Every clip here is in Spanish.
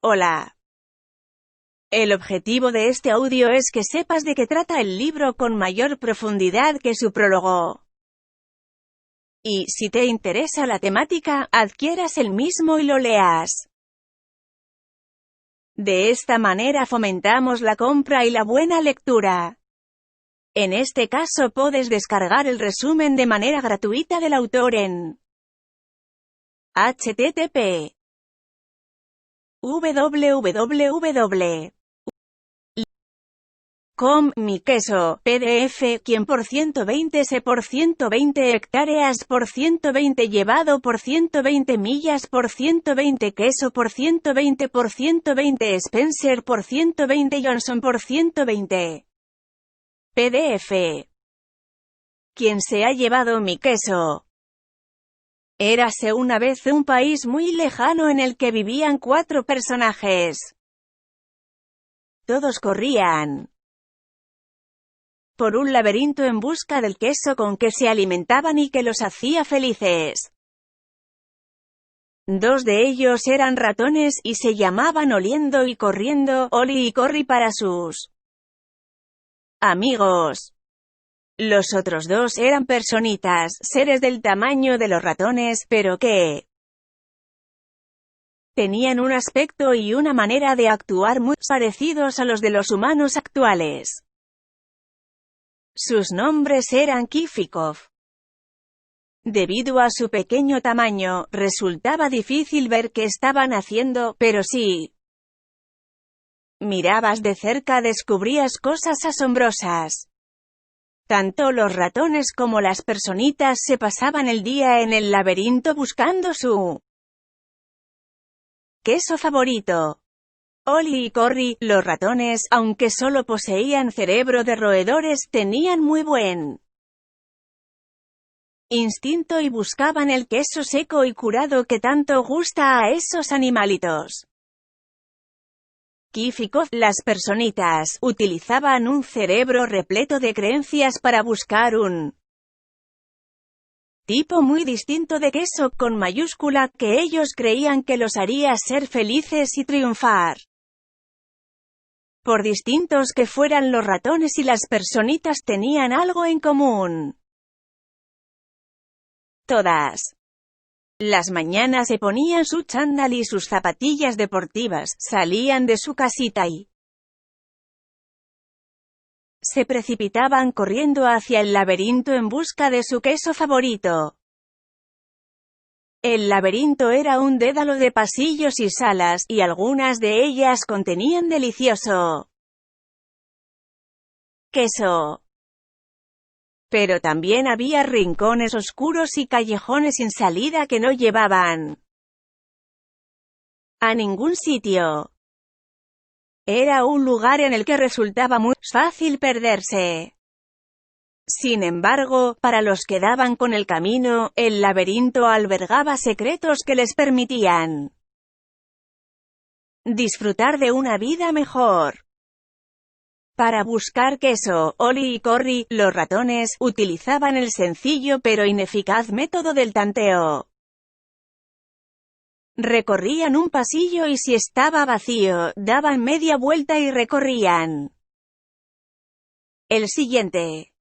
Hola. El objetivo de este audio es que sepas de qué trata el libro con mayor profundidad que su prólogo. Y, si te interesa la temática, adquieras el mismo y lo leas. De esta manera fomentamos la compra y la buena lectura. En este caso puedes descargar el resumen de manera gratuita del autor en http://www.com Mi queso, PDF, quien por 120 se por 120 hectáreas por 120 llevado por 120 millas por 120 queso por 120 Spencer por 120 Johnson por 120 PDF. ¿Quién se ha llevado mi queso? Érase una vez un país muy lejano en el que vivían 4 personajes. Todos corrían por un laberinto en busca del queso con que se alimentaban y que los hacía felices. 2 de ellos eran ratones, y se llamaban Oliendo y Corriendo, Oli y Corri para sus amigos. Los otros 2 eran personitas, seres del tamaño de los ratones, pero que tenían un aspecto y una manera de actuar muy parecidos a los de los humanos actuales. Sus nombres eran Kif y Kof. Debido a su pequeño tamaño, resultaba difícil ver qué estaban haciendo, pero si mirabas de cerca descubrías cosas asombrosas. Tanto los ratones como las personitas se pasaban el día en el laberinto buscando su queso favorito. Oli y Corri, los ratones, aunque solo poseían cerebro de roedores, tenían muy buen instinto y buscaban el queso seco y curado que tanto gusta a esos animalitos. Kif y Kof, las personitas, utilizaban un cerebro repleto de creencias para buscar un tipo muy distinto de queso, con mayúscula, que ellos creían que los haría ser felices y triunfar. Por distintos que fueran los ratones y las personitas tenían algo en común. Todas las mañanas se ponían su chándal y sus zapatillas deportivas, salían de su casita y se precipitaban corriendo hacia el laberinto en busca de su queso favorito. El laberinto era un dédalo de pasillos y salas, y algunas de ellas contenían delicioso queso. Pero también había rincones oscuros y callejones sin salida que no llevaban a ningún sitio. Era un lugar en el que resultaba muy fácil perderse. Sin embargo, para los que daban con el camino, el laberinto albergaba secretos que les permitían disfrutar de una vida mejor. Para buscar queso, Oli y Corri, los ratones, utilizaban el sencillo pero ineficaz método del tanteo. Recorrían un pasillo y si estaba vacío, daban media vuelta y recorrían el siguiente.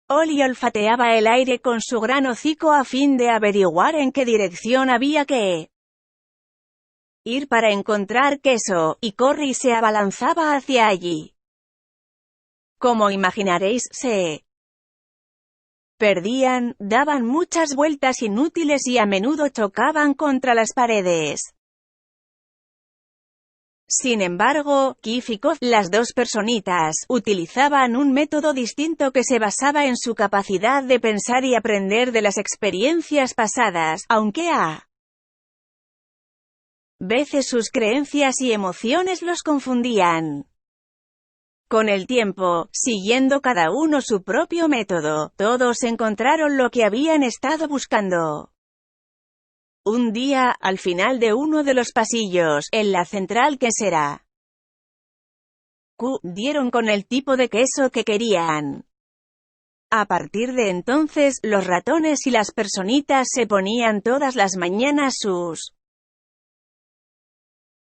Oli olfateaba el aire con su gran hocico a fin de averiguar en qué dirección había que ir para encontrar queso, y Corri se abalanzaba hacia allí. Como imaginaréis, se perdían, daban muchas vueltas inútiles y a menudo chocaban contra las paredes. Sin embargo, Kif y Kof, las 2 personitas, utilizaban un método distinto que se basaba en su capacidad de pensar y aprender de las experiencias pasadas, aunque a veces sus creencias y emociones los confundían. Con el tiempo, siguiendo cada uno su propio método, todos encontraron lo que habían estado buscando. Un día, al final de uno de los pasillos, en la central quesera Q, dieron con el tipo de queso que querían. A partir de entonces, los ratones y las personitas se ponían todas las mañanas sus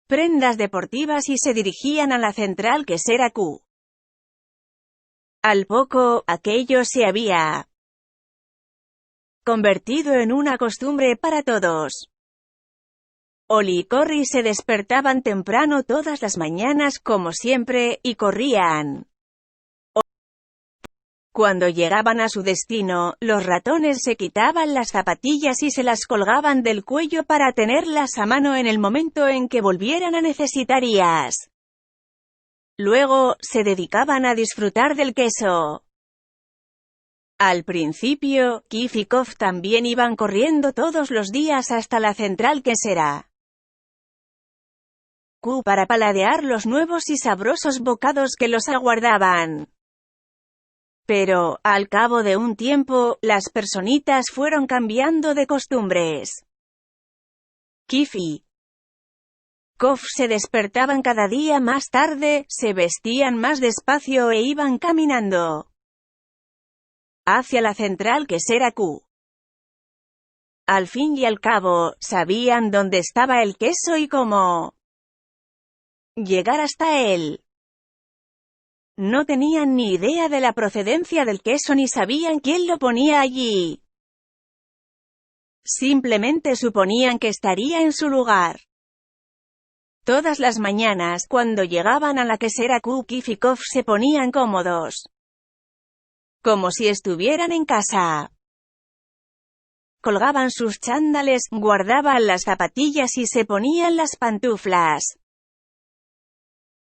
prendas deportivas y se dirigían a la central quesera Q. Al poco, aquello se había convertido en una costumbre para todos. Oli y Corry se despertaban temprano todas las mañanas como siempre, y corrían. Cuando llegaban a su destino, los ratones se quitaban las zapatillas y se las colgaban del cuello para tenerlas a mano en el momento en que volvieran a necesitarías. Luego, se dedicaban a disfrutar del queso. Al principio, Kif y Kof también iban corriendo todos los días hasta la central quesera Q para paladear los nuevos y sabrosos bocados que los aguardaban. Pero, al cabo de un tiempo, las personitas fueron cambiando de costumbres. Kif y Kof se despertaban cada día más tarde, se vestían más despacio e iban caminando hacia la central quesera Q. Al fin y al cabo, sabían dónde estaba el queso y cómo llegar hasta él. No tenían ni idea de la procedencia del queso ni sabían quién lo ponía allí. Simplemente suponían que estaría en su lugar. Todas las mañanas, cuando llegaban a la quesera Q, Kif y Kof se ponían cómodos, como si estuvieran en casa. Colgaban sus chándales, guardaban las zapatillas y se ponían las pantuflas.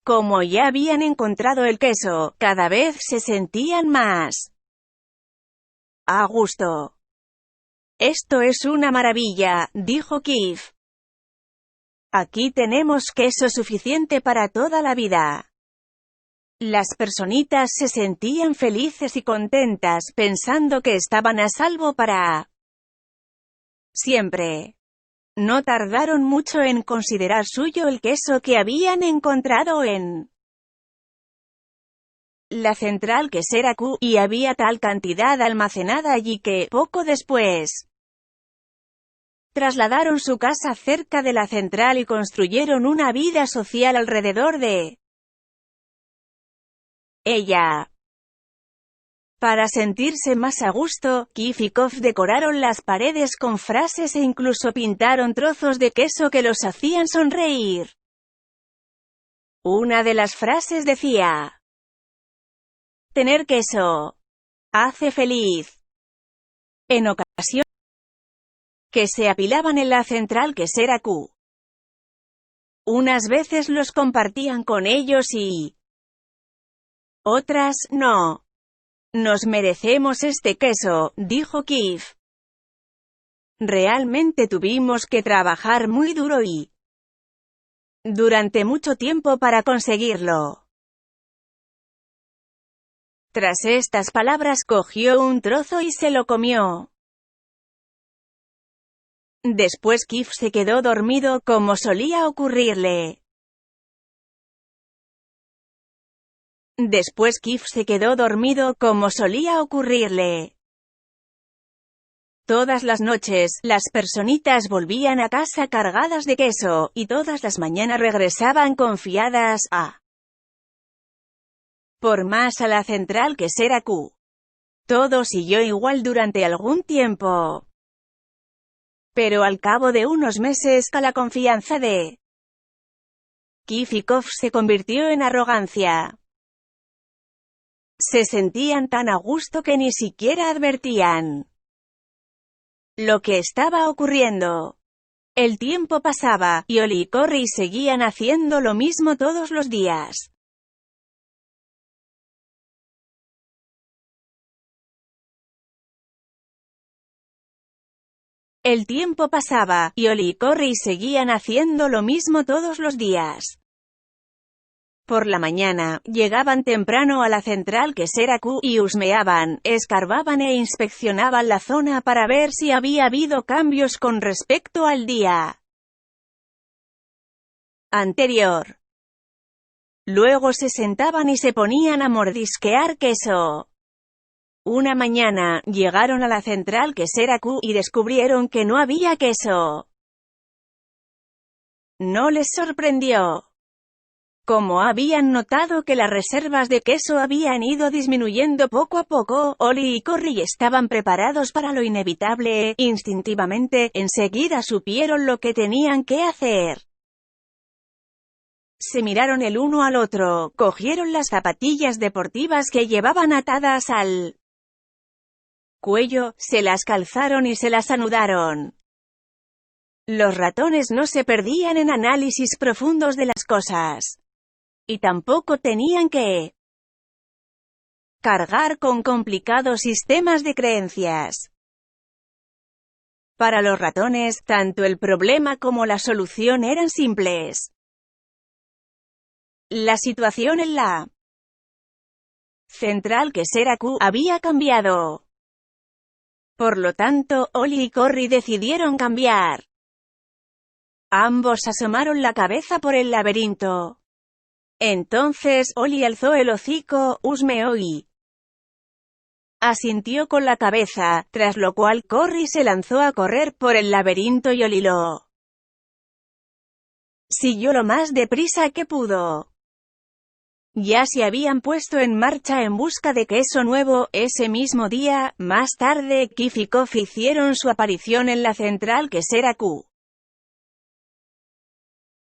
Como ya habían encontrado el queso, cada vez se sentían más a gusto. «Esto es una maravilla», dijo Kif. «Aquí tenemos queso suficiente para toda la vida». Las personitas se sentían felices y contentas, pensando que estaban a salvo para siempre. No tardaron mucho en considerar suyo el queso que habían encontrado en la central quesera Q, y había tal cantidad almacenada allí que, poco después, trasladaron su casa cerca de la central y construyeron una vida social alrededor de ella. Para sentirse más a gusto, Kif y Kof decoraron las paredes con frases e incluso pintaron trozos de queso que los hacían sonreír. Una de las frases decía: «Tener queso hace feliz». En ocasiones, que se apilaban en la central quesera Q. Unas veces los compartían con ellos y otras, no. «Nos merecemos este queso», dijo Kif. «Realmente tuvimos que trabajar muy duro y durante mucho tiempo para conseguirlo». Tras estas palabras cogió un trozo y se lo comió. Después Kif se quedó dormido, como solía ocurrirle. Después Kif se quedó dormido, como solía ocurrirle. Todas las noches, las personitas volvían a casa cargadas de queso, y todas las mañanas regresaban confiadas a por más a la central quesera Q. Todo siguió igual durante algún tiempo. Pero al cabo de unos meses, la confianza de Kif y Kof se convirtió en arrogancia. Se sentían tan a gusto que ni siquiera advertían lo que estaba ocurriendo. El tiempo pasaba, y Oli y Corry seguían haciendo lo mismo todos los días. El tiempo pasaba, y Oli y Corry seguían haciendo lo mismo todos los días. Por la mañana, llegaban temprano a la central quesera Q, y husmeaban, escarbaban e inspeccionaban la zona para ver si había habido cambios con respecto al día anterior. Luego se sentaban y se ponían a mordisquear queso. Una mañana, llegaron a la central quesera Q, y descubrieron que no había queso. no les sorprendió. Como habían notado que las reservas de queso habían ido disminuyendo poco a poco, Ollie y Corry estaban preparados para lo inevitable. Instintivamente, enseguida supieron lo que tenían que hacer. Se miraron el uno al otro, cogieron las zapatillas deportivas que llevaban atadas al cuello, se las calzaron y se las anudaron. Los ratones no se perdían en análisis profundos de las cosas. Y tampoco tenían que cargar con complicados sistemas de creencias. Para los ratones, tanto el problema como la solución eran simples. La situación en la central quesera Q había cambiado. Por lo tanto, Ollie y Corry decidieron cambiar. Ambos asomaron la cabeza por el laberinto. Entonces, Ollie alzó el hocico, husmeó y asintió con la cabeza, tras lo cual Corry se lanzó a correr por el laberinto y Ollie lo siguió lo más deprisa que pudo. Ya se habían puesto en marcha en busca de queso nuevo. Ese mismo día, más tarde, Kif y Kof hicieron su aparición en la central quesera Q.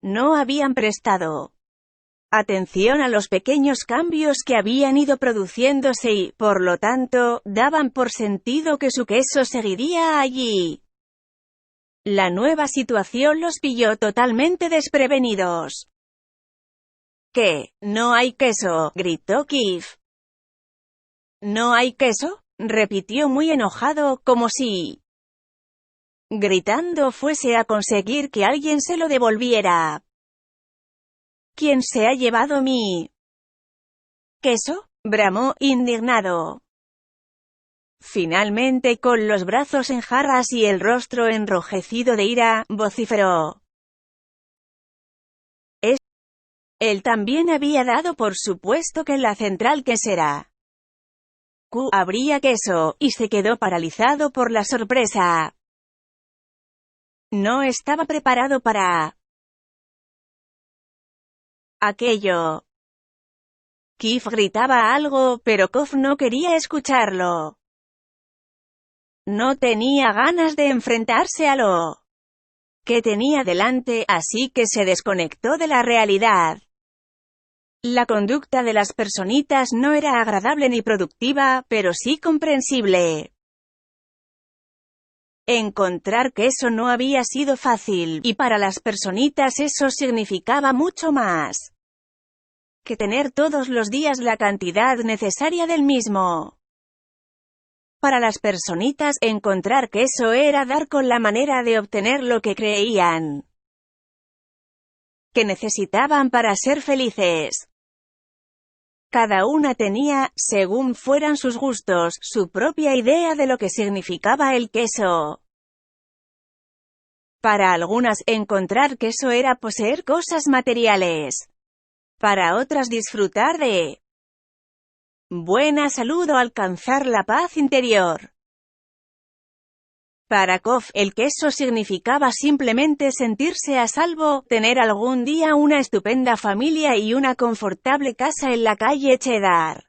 No habían prestado atención a los pequeños cambios que habían ido produciéndose y, por lo tanto, daban por sentido que su queso seguiría allí. La nueva situación los pilló totalmente desprevenidos. ¿Qué? ¿No hay queso?, gritó Kif. ¿No hay queso?, repitió muy enojado, como si gritando fuese a conseguir que alguien se lo devolviera. ¿Quién se ha llevado mi queso?, bramó, indignado. Finalmente, con los brazos en jarras y el rostro enrojecido de ira, vociferó. Él también había dado por supuesto que en la central quesera Q habría queso, y se quedó paralizado por la sorpresa. No estaba preparado para aquello. Kif gritaba algo, pero Kof no quería escucharlo. No tenía ganas de enfrentarse a lo que tenía delante, así que se desconectó de la realidad. La conducta de las personitas no era agradable ni productiva, pero sí comprensible. Encontrar queso no había sido fácil, y para las personitas eso significaba mucho más que tener todos los días la cantidad necesaria del mismo. Para las personitas, encontrar queso era dar con la manera de obtener lo que creían que necesitaban para ser felices. Cada una tenía, según fueran sus gustos, su propia idea de lo que significaba el queso. Para algunas, encontrar queso era poseer cosas materiales. Para otras, disfrutar de buena salud o alcanzar la paz interior. Para Kof, el queso significaba simplemente sentirse a salvo, tener algún día una estupenda familia y una confortable casa en la calle Cheddar.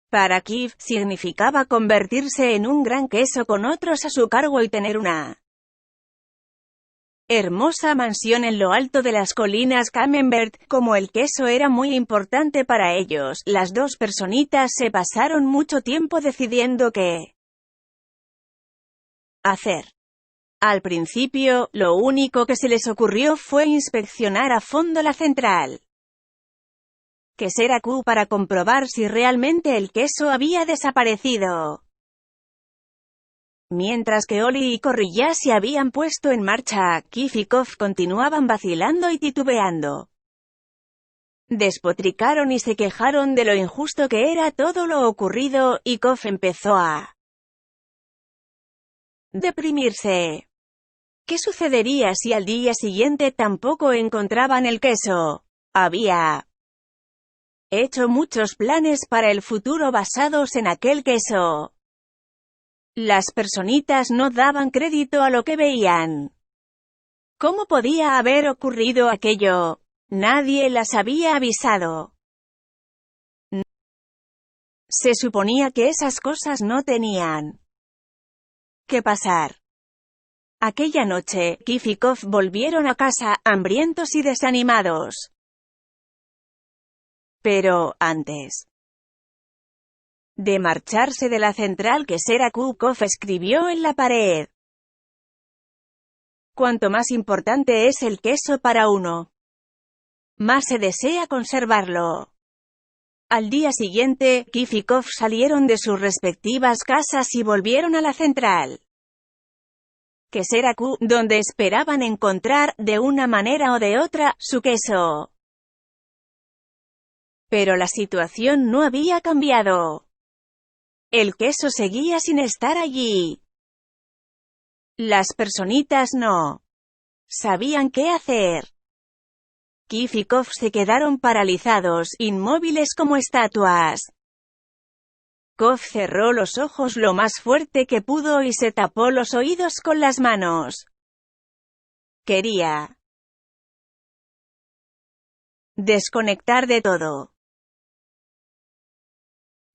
Para Kif, significaba convertirse en un gran queso con otros a su cargo y tener una hermosa mansión en lo alto de las colinas Camembert. Como el queso era muy importante para ellos, las dos personitas se pasaron mucho tiempo decidiendo qué hacer. Al principio, lo único que se les ocurrió fue inspeccionar a fondo la central quesera Q para comprobar si realmente el queso había desaparecido. Mientras que Ollie y Corry ya se habían puesto en marcha, Kif y Kof continuaban vacilando y titubeando. Despotricaron y se quejaron de lo injusto que era todo lo ocurrido, y Kof empezó a deprimirse. ¿Qué sucedería si al día siguiente tampoco encontraban el queso? Había hecho muchos planes para el futuro basados en aquel queso. Las personitas no daban crédito a lo que veían. ¿Cómo podía haber ocurrido aquello? Nadie las había avisado. Se suponía que esas cosas no tenían que pasar. Aquella noche, Kif y Kof volvieron a casa, hambrientos y desanimados. Pero, antes de marcharse de la central quesera, Kof escribió en la pared: cuanto más importante es el queso para uno, más se desea conservarlo. Al día siguiente, Kif y Kof salieron de sus respectivas casas y volvieron a la central quesera Q, donde esperaban encontrar, de una manera o de otra, su queso. Pero la situación no había cambiado. El queso seguía sin estar allí. Las personitas no sabían qué hacer. Kif y Kof se quedaron paralizados, inmóviles como estatuas. Kof cerró los ojos lo más fuerte que pudo y se tapó los oídos con las manos. Quería desconectar de todo.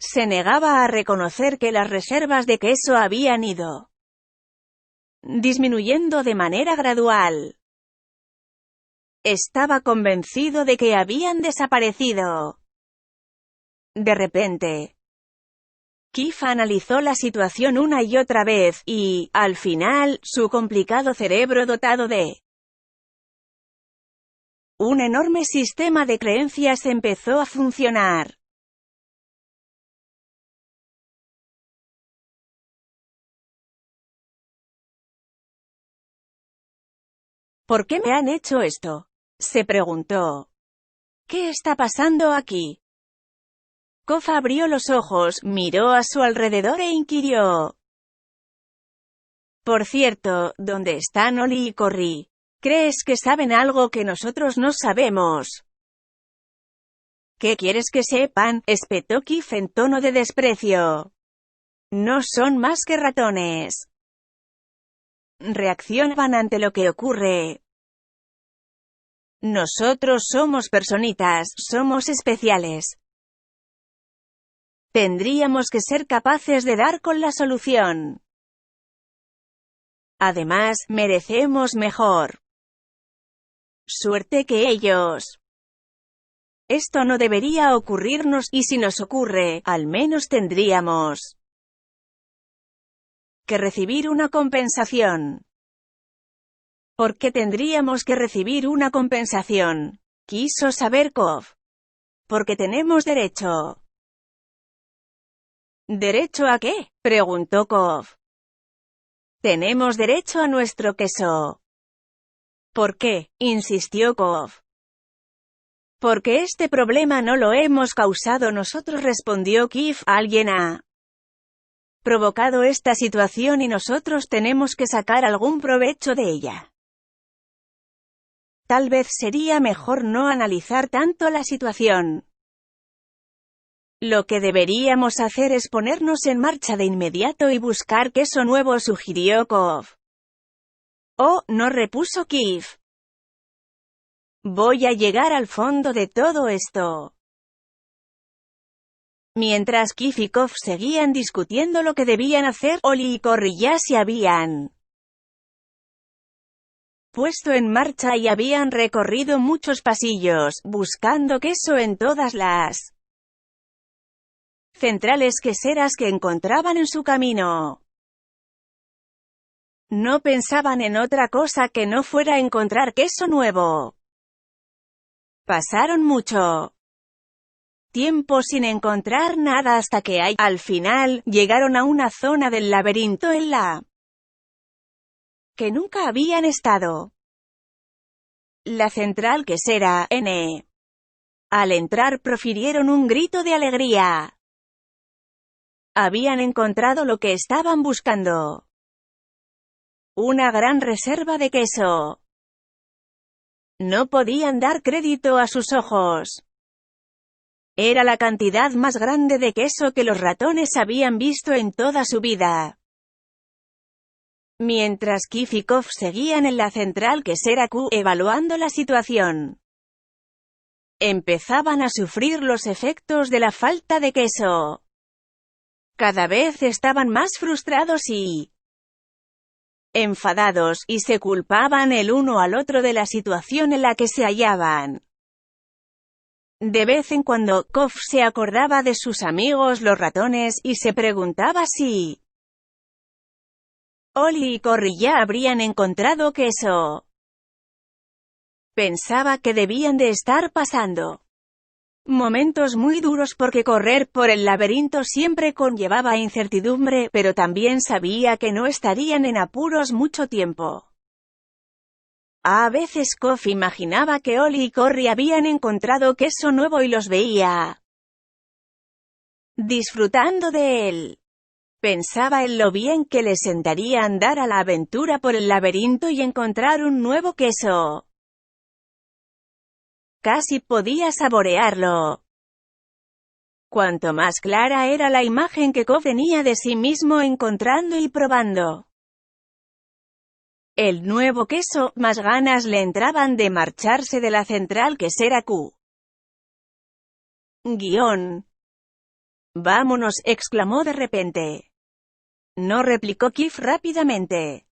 Se negaba a reconocer que las reservas de queso habían ido disminuyendo de manera gradual. Estaba convencido de que habían desaparecido. De repente, Kif analizó la situación una y otra vez, y, al final, su complicado cerebro dotado de un enorme sistema de creencias empezó a funcionar. ¿Por qué me han hecho esto?, se preguntó. ¿Qué está pasando aquí? Kof abrió los ojos, miró a su alrededor e inquirió: por cierto, ¿dónde están Oli y Corry? ¿Crees que saben algo que nosotros no sabemos? ¿Qué quieres que sepan?, espetó Kif en tono de desprecio. No son más que ratones. Reaccionan ante lo que ocurre. Nosotros somos personitas, somos especiales. Tendríamos que ser capaces de dar con la solución. Además, merecemos mejor suerte que ellos. Esto no debería ocurrirnos, y si nos ocurre, al menos tendríamos que recibir una compensación. ¿Por qué tendríamos que recibir una compensación?, quiso saber Kof. Porque tenemos derecho. ¿Derecho a qué?, preguntó Kof. Tenemos derecho a nuestro queso. ¿Por qué?, insistió Kof. Porque este problema no lo hemos causado nosotros, respondió Kif. Alguien ha provocado esta situación y nosotros tenemos que sacar algún provecho de ella. Tal vez sería mejor no analizar tanto la situación. Lo que deberíamos hacer es ponernos en marcha de inmediato y buscar queso nuevo, sugirió Kof. Oh, no, repuso Kif. Voy a llegar al fondo de todo esto. Mientras Kif y Kof seguían discutiendo lo que debían hacer, Oli y Corry ya se habían puesto en marcha y habían recorrido muchos pasillos, buscando queso en todas las centrales queseras que encontraban en su camino. No pensaban en otra cosa que no fuera encontrar queso nuevo. Pasaron mucho tiempo sin encontrar nada hasta que al final, llegaron a una zona del laberinto en la que nunca habían estado. La central quesera, N. Al entrar profirieron un grito de alegría. Habían encontrado lo que estaban buscando. Una gran reserva de queso. No podían dar crédito a sus ojos. Era la cantidad más grande de queso que los ratones habían visto en toda su vida. Mientras Kif y Kof seguían en la central quesera Q, evaluando la situación, empezaban a sufrir los efectos de la falta de queso. Cada vez estaban más frustrados y enfadados, y se culpaban el uno al otro de la situación en la que se hallaban. De vez en cuando, Kof se acordaba de sus amigos los ratones, y se preguntaba si Ollie y Corry ya habrían encontrado queso. Pensaba que debían de estar pasando momentos muy duros porque correr por el laberinto siempre conllevaba incertidumbre, pero también sabía que no estarían en apuros mucho tiempo. A veces Kof imaginaba que Ollie y Corry habían encontrado queso nuevo y los veía disfrutando de él. Pensaba en lo bien que les sentaría andar a la aventura por el laberinto y encontrar un nuevo queso. Casi podía saborearlo. Cuanto más clara era la imagen que Kof tenía de sí mismo encontrando y probando el nuevo queso, más ganas le entraban de marcharse de la central quesera Q. Vámonos, exclamó de repente. No, replicó Kif rápidamente.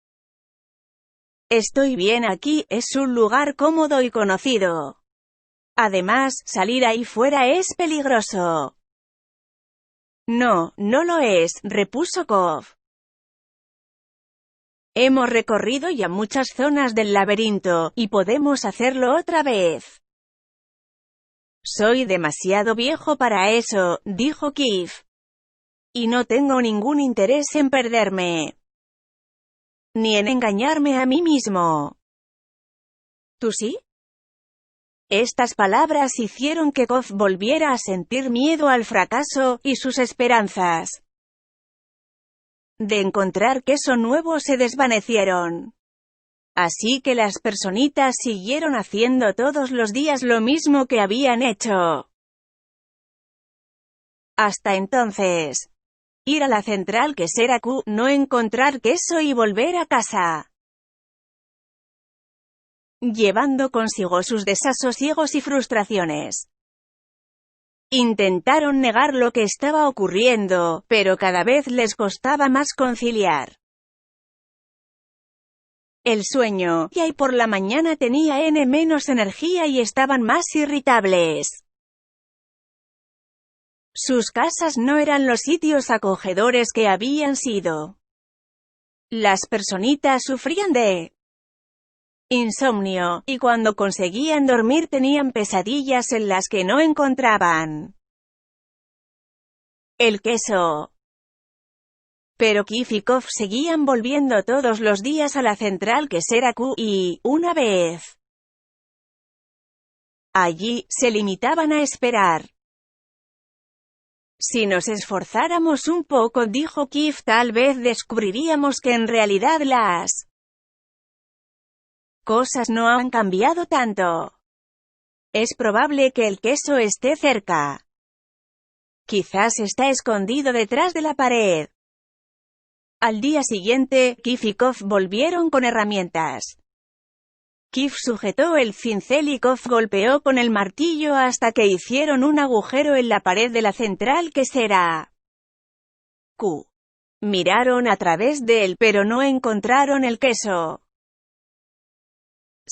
Estoy bien aquí, es un lugar cómodo y conocido. Además, salir ahí fuera es peligroso. No, no lo es, repuso Kof. Hemos recorrido ya muchas zonas del laberinto, y podemos hacerlo otra vez. Soy demasiado viejo para eso, dijo Kif. Y no tengo ningún interés en perderme. Ni en engañarme a mí mismo. ¿Tú sí? Estas palabras hicieron que Kof volviera a sentir miedo al fracaso, y sus esperanzas de encontrar queso nuevo se desvanecieron. Así que las personitas siguieron haciendo todos los días lo mismo que habían hecho hasta entonces. Ir a la central quesera Q, no encontrar queso y volver a casa, llevando consigo sus desasosiegos y frustraciones. Intentaron negar lo que estaba ocurriendo, pero cada vez les costaba más conciliar el sueño, y ahí por la mañana tenía menos energía y estaban más irritables. Sus casas no eran los sitios acogedores que habían sido. Las personitas sufrían de insomnio, y cuando conseguían dormir tenían pesadillas en las que no encontraban el queso. Pero Kif y Kof seguían volviendo todos los días a la central quesera Q, y, una vez allí, se limitaban a esperar. Si nos esforzáramos un poco, dijo Kif, tal vez descubriríamos que en realidad las cosas no han cambiado tanto. Es probable que el queso esté cerca. Quizás está escondido detrás de la pared. Al día siguiente, Kif y Kof volvieron con herramientas. Kif sujetó el cincel y Kof golpeó con el martillo hasta que hicieron un agujero en la pared de la central quesera Q. Miraron a través de él, pero no encontraron el queso.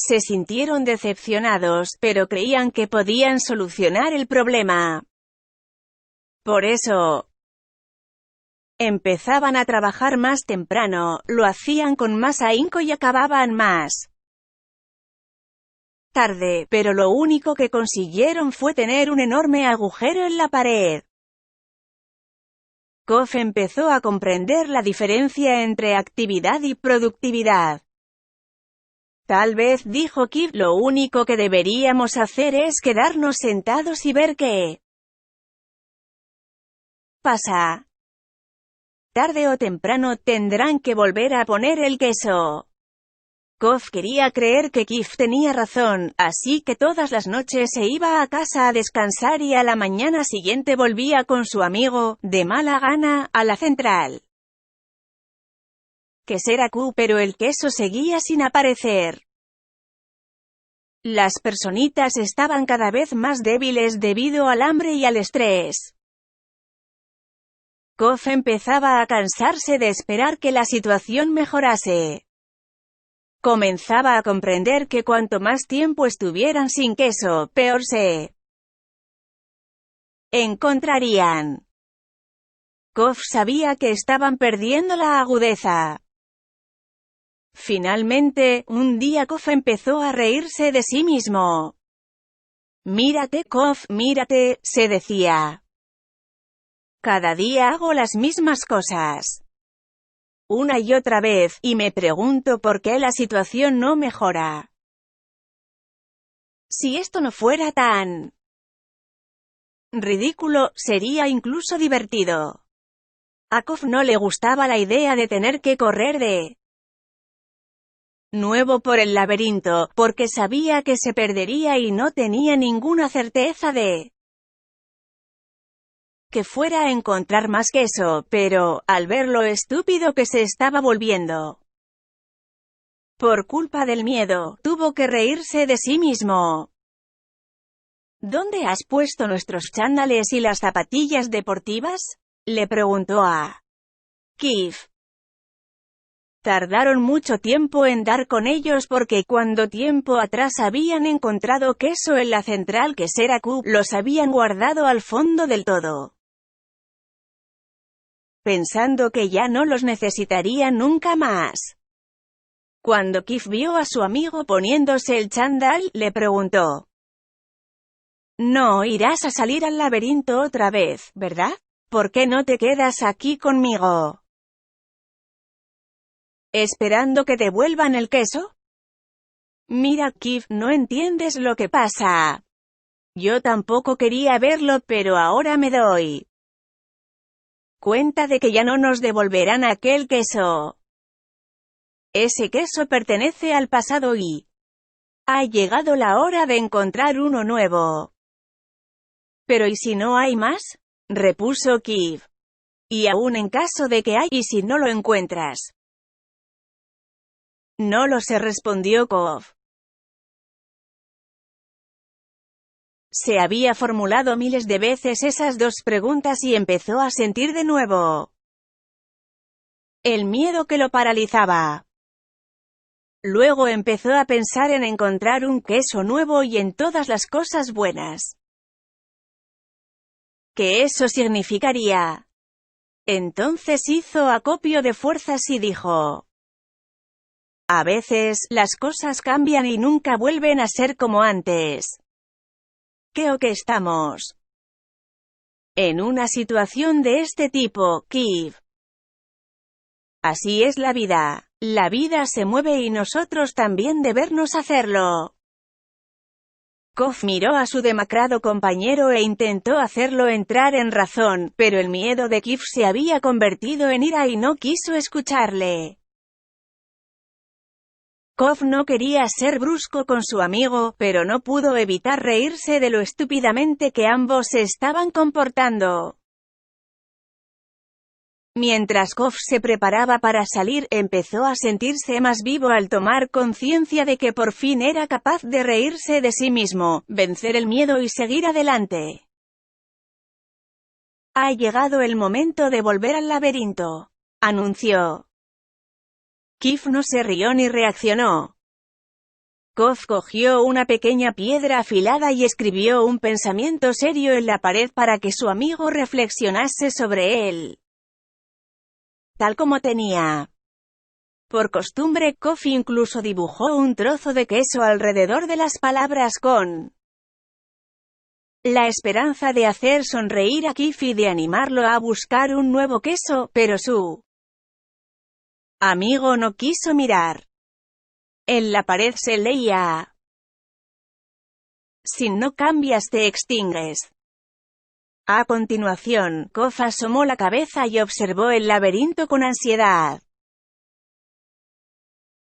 Se sintieron decepcionados, pero creían que podían solucionar el problema. Por eso empezaban a trabajar más temprano, lo hacían con más ahínco y acababan más tarde, pero lo único que consiguieron fue tener un enorme agujero en la pared. Kof empezó a comprender la diferencia entre actividad y productividad. Tal vez, dijo Kif, lo único que deberíamos hacer es quedarnos sentados y ver qué pasa. Tarde o temprano tendrán que volver a poner el queso. Kof quería creer que Kif tenía razón, así que todas las noches se iba a casa a descansar y a la mañana siguiente volvía con su amigo, de mala gana, a la central queso era Q, pero el queso seguía sin aparecer. Las personitas estaban cada vez más débiles debido al hambre y al estrés. Kof empezaba a cansarse de esperar que la situación mejorase. Comenzaba a comprender que cuanto más tiempo estuvieran sin queso, peor se encontrarían. Kof sabía que estaban perdiendo la agudeza. Finalmente, un día Kof empezó a reírse de sí mismo. «Mírate, Kof, mírate», se decía. «Cada día hago las mismas cosas. Una y otra vez, y me pregunto por qué la situación no mejora. Si esto no fuera tan ridículo, sería incluso divertido». A Kof no le gustaba la idea de tener que correr de nuevo por el laberinto, porque sabía que se perdería y no tenía ninguna certeza de que fuera a encontrar más queso, pero, al ver lo estúpido que se estaba volviendo por culpa del miedo, tuvo que reírse de sí mismo. «¿Dónde has puesto nuestros chándales y las zapatillas deportivas?», le preguntó a Kif. Tardaron mucho tiempo en dar con ellos porque cuando tiempo atrás habían encontrado queso en la central quesera Q, los habían guardado al fondo del todo, pensando que ya no los necesitaría nunca más. Cuando Kif vio a su amigo poniéndose el chándal, le preguntó: «No irás a salir al laberinto otra vez, ¿verdad? ¿Por qué no te quedas aquí conmigo? ¿Esperando que devuelvan el queso?». «Mira, Kif, no entiendes lo que pasa. Yo tampoco quería verlo, pero ahora me doy cuenta de que ya no nos devolverán aquel queso. Ese queso pertenece al pasado y ha llegado la hora de encontrar uno nuevo». «¿Pero y si no hay más?», repuso Kif. «Y aún en caso de que hay, ¿y si no lo encuentras?». «No lo sé», respondió Kof. Se había formulado miles de veces esas dos preguntas y empezó a sentir de nuevo el miedo que lo paralizaba. Luego empezó a pensar en encontrar un queso nuevo y en todas las cosas buenas que eso significaría. Entonces hizo acopio de fuerzas y dijo: «A veces, las cosas cambian y nunca vuelven a ser como antes. Creo que estamos en una situación de este tipo, Kif. Así es la vida. La vida se mueve y nosotros también debemos hacerlo». Kof miró a su demacrado compañero e intentó hacerlo entrar en razón, pero el miedo de Kif se había convertido en ira y no quiso escucharle. Kof no quería ser brusco con su amigo, pero no pudo evitar reírse de lo estúpidamente que ambos se estaban comportando. Mientras Kof se preparaba para salir, empezó a sentirse más vivo al tomar conciencia de que por fin era capaz de reírse de sí mismo, vencer el miedo y seguir adelante. «Ha llegado el momento de volver al laberinto», anunció. Kif no se rió ni reaccionó. Kof cogió una pequeña piedra afilada y escribió un pensamiento serio en la pared para que su amigo reflexionase sobre él. Tal como tenía por costumbre, Kof incluso dibujó un trozo de queso alrededor de las palabras con la esperanza de hacer sonreír a Kif y de animarlo a buscar un nuevo queso, pero su amigo no quiso mirar. En la pared se leía: «Si no cambias te extingues». A continuación, Kof asomó la cabeza y observó el laberinto con ansiedad.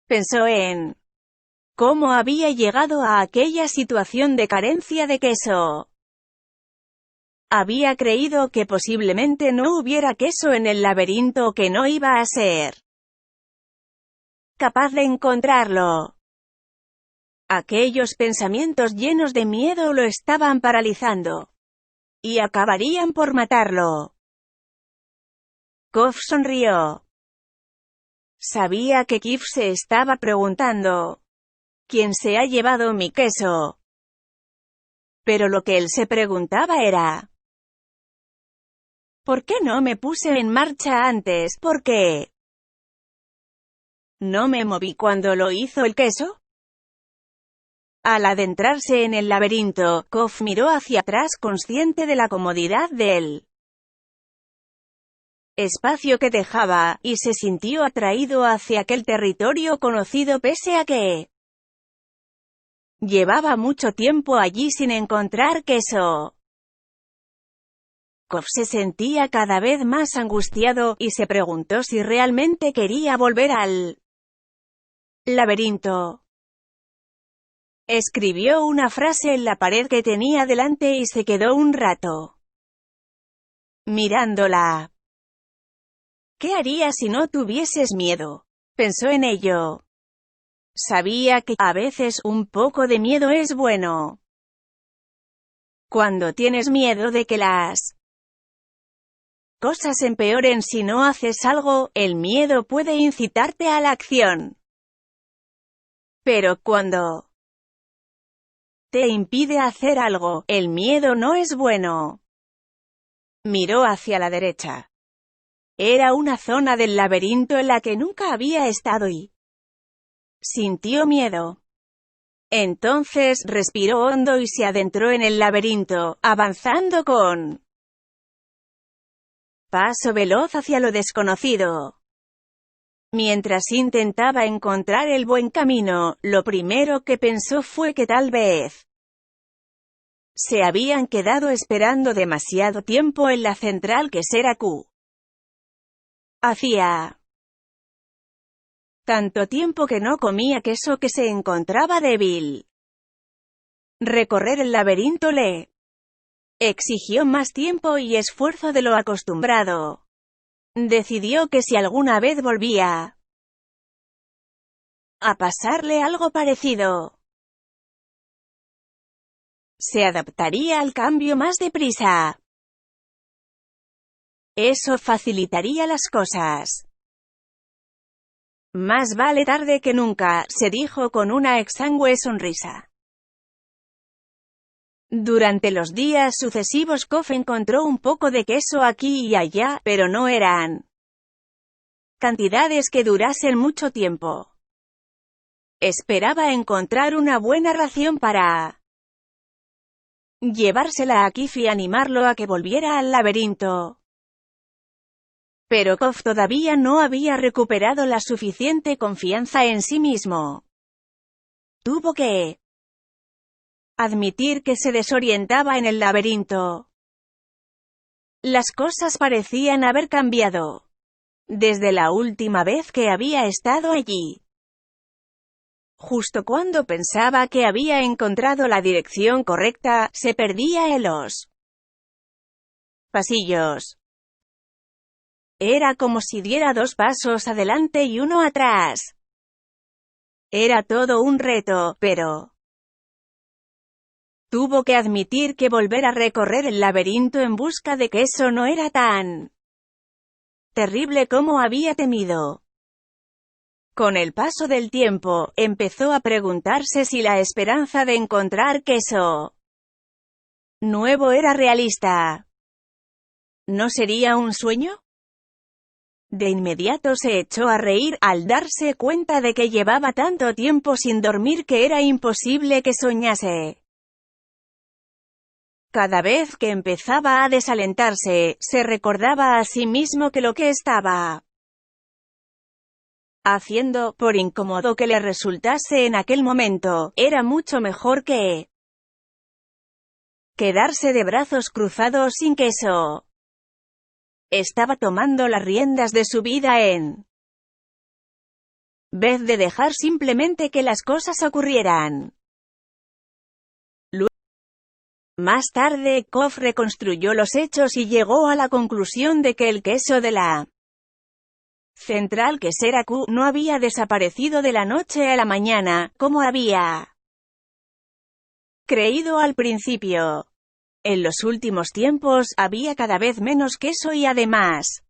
Pensó en cómo había llegado a aquella situación de carencia de queso. Había creído que posiblemente no hubiera queso en el laberinto o que no iba a ser capaz de encontrarlo. Aquellos pensamientos llenos de miedo lo estaban paralizando. Y acabarían por matarlo. Kof sonrió. Sabía que Kif se estaba preguntando: ¿quién se ha llevado mi queso? Pero lo que él se preguntaba era: ¿por qué no me puse en marcha antes? ¿Por qué no me moví cuando lo hizo el queso? Al adentrarse en el laberinto, Kof miró hacia atrás consciente de la comodidad del espacio que dejaba, y se sintió atraído hacia aquel territorio conocido pese a que llevaba mucho tiempo allí sin encontrar queso. Kof se sentía cada vez más angustiado, y se preguntó si realmente quería volver al laberinto. Escribió una frase en la pared que tenía delante y se quedó un rato mirándola. ¿Qué harías si no tuvieses miedo? Pensó en ello. Sabía que, a veces, un poco de miedo es bueno. Cuando tienes miedo de que las cosas empeoren si no haces algo, el miedo puede incitarte a la acción. Pero cuando te impide hacer algo, el miedo no es bueno. Miró hacia la derecha. Era una zona del laberinto en la que nunca había estado y sintió miedo. Entonces respiró hondo y se adentró en el laberinto, avanzando con paso veloz hacia lo desconocido. Mientras intentaba encontrar el buen camino, lo primero que pensó fue que tal vez se habían quedado esperando demasiado tiempo en la central quesera Q. Hacía tanto tiempo que no comía queso que se encontraba débil. Recorrer el laberinto le exigió más tiempo y esfuerzo de lo acostumbrado. Decidió que si alguna vez volvía a pasarle algo parecido, se adaptaría al cambio más deprisa. Eso facilitaría las cosas. Más vale tarde que nunca, se dijo con una exangüe sonrisa. Durante los días sucesivos Kof encontró un poco de queso aquí y allá, pero no eran cantidades que durasen mucho tiempo. Esperaba encontrar una buena ración para llevársela a Kif y animarlo a que volviera al laberinto. Pero Kof todavía no había recuperado la suficiente confianza en sí mismo. Tuvo que admitir que se desorientaba en el laberinto. Las cosas parecían haber cambiado desde la última vez que había estado allí. Justo cuando pensaba que había encontrado la dirección correcta, se perdía en los pasillos. Era como si diera 2 pasos adelante y 1 atrás. Era todo un reto, pero tuvo que admitir que volver a recorrer el laberinto en busca de queso no era tan terrible como había temido. Con el paso del tiempo, empezó a preguntarse si la esperanza de encontrar queso nuevo era realista. ¿No sería un sueño? De inmediato se echó a reír, al darse cuenta de que llevaba tanto tiempo sin dormir que era imposible que soñase. Cada vez que empezaba a desalentarse, se recordaba a sí mismo que lo que estaba haciendo, por incómodo que le resultase en aquel momento, era mucho mejor que quedarse de brazos cruzados sin queso. Estaba tomando las riendas de su vida en vez de dejar simplemente que las cosas ocurrieran. Más tarde, Kof reconstruyó los hechos y llegó a la conclusión de que el queso de la Central Quesera Q no había desaparecido de la noche a la mañana, como había creído al principio. En los últimos tiempos, había cada vez menos queso y además,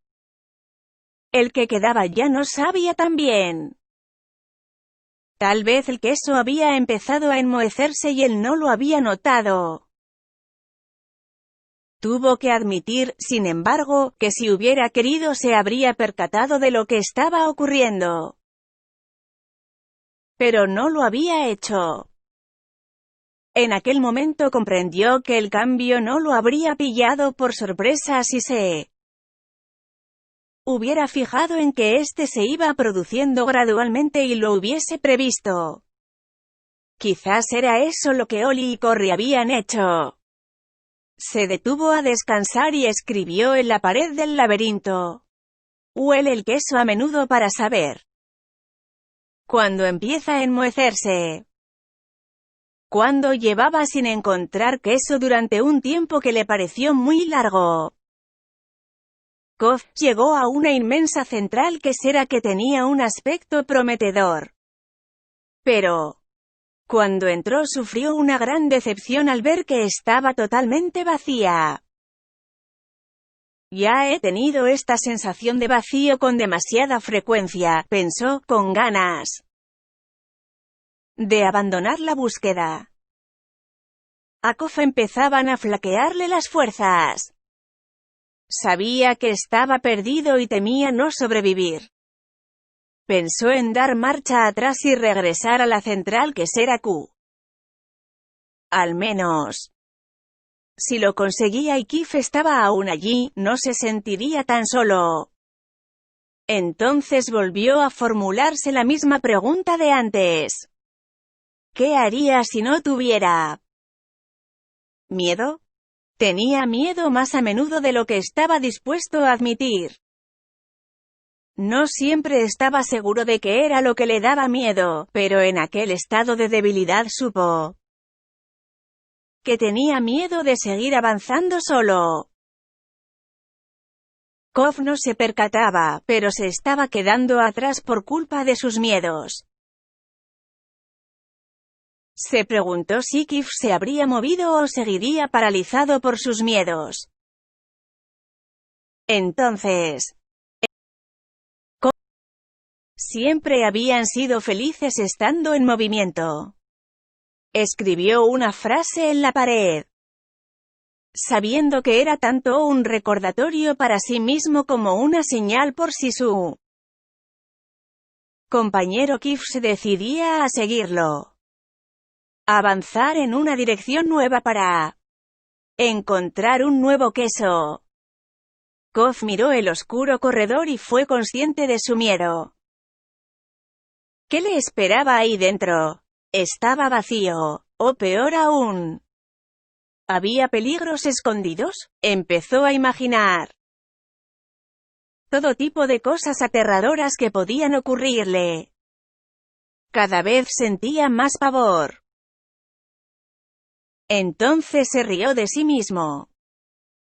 el que quedaba ya no sabía tan bien. Tal vez el queso había empezado a enmohecerse y él no lo había notado. Tuvo que admitir, sin embargo, que si hubiera querido se habría percatado de lo que estaba ocurriendo. Pero no lo había hecho. En aquel momento comprendió que el cambio no lo habría pillado por sorpresa si se hubiera fijado en que éste se iba produciendo gradualmente y lo hubiese previsto. Quizás era eso lo que Oli y Corry habían hecho. Se detuvo a descansar y escribió en la pared del laberinto. Huele el queso a menudo para saber cuándo empieza a enmohecerse. Cuando llevaba sin encontrar queso durante un tiempo que le pareció muy largo. Kof llegó a una inmensa central quesera que tenía un aspecto prometedor. Pero cuando entró sufrió una gran decepción al ver que estaba totalmente vacía. Ya he tenido esta sensación de vacío con demasiada frecuencia, pensó, con ganas de abandonar la búsqueda. A Kof empezaban a flaquearle las fuerzas. Sabía que estaba perdido y temía no sobrevivir. Pensó en dar marcha atrás y regresar a la central quesera Q. Al menos, si lo conseguía y Kif estaba aún allí, no se sentiría tan solo. Entonces volvió a formularse la misma pregunta de antes. ¿Qué haría si no tuviera miedo? Tenía miedo más a menudo de lo que estaba dispuesto a admitir. No siempre estaba seguro de qué era lo que le daba miedo, pero en aquel estado de debilidad supo que tenía miedo de seguir avanzando solo. Kof no se percataba, pero se estaba quedando atrás por culpa de sus miedos. Se preguntó si Kif se habría movido o seguiría paralizado por sus miedos. Entonces, siempre habían sido felices estando en movimiento. Escribió una frase en la pared, sabiendo que era tanto un recordatorio para sí mismo como una señal por si su compañero Kif se decidía a seguirlo. Avanzar en una dirección nueva para encontrar un nuevo queso. Kof miró el oscuro corredor y fue consciente de su miedo. ¿Qué le esperaba ahí dentro? Estaba vacío, o peor aún, ¿había peligros escondidos? Empezó a imaginar todo tipo de cosas aterradoras que podían ocurrirle. Cada vez sentía más pavor. Entonces se rió de sí mismo.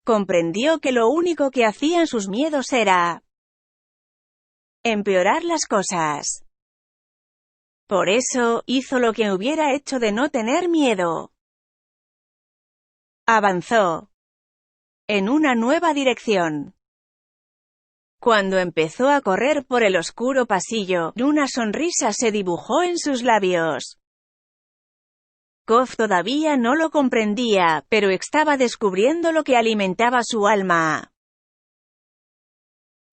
Comprendió que lo único que hacían sus miedos era empeorar las cosas. Por eso, hizo lo que hubiera hecho de no tener miedo. Avanzó en una nueva dirección. Cuando empezó a correr por el oscuro pasillo, una sonrisa se dibujó en sus labios. Kof todavía no lo comprendía, pero estaba descubriendo lo que alimentaba su alma.